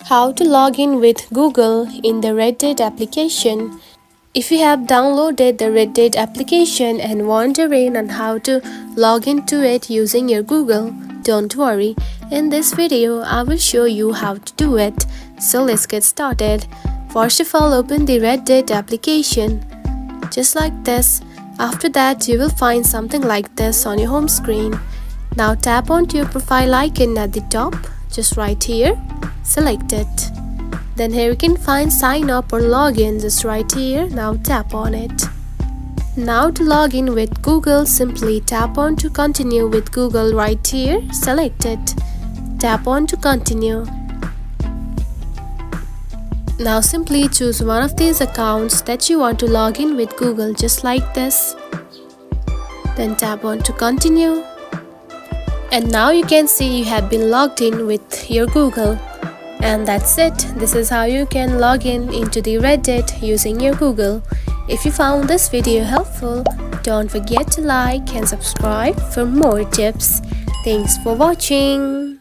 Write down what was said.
How to log in with Google in the Reddit application. If you have downloaded the Reddit application and wondering on how to log into it using your Google, don't worry. In this video, I will show you how to do it. So let's get started. First of all, open the Reddit application. Just like this. After that, you will find something like this on your home screen. Now tap onto your profile icon at the top, just right here. Select it. Then here you can find sign up or login just right here. Now tap on it. Now to log in with Google, simply tap on to continue with Google right here. Select it. Tap on to continue. Now simply choose one of these accounts that you want to log in with Google just like this. Then tap on to continue. And now you can see you have been logged in with your Google. And that's it. This is how you can log in into the Reddit using your Google. If you found this video helpful, don't forget to like and subscribe for more tips. Thanks for watching.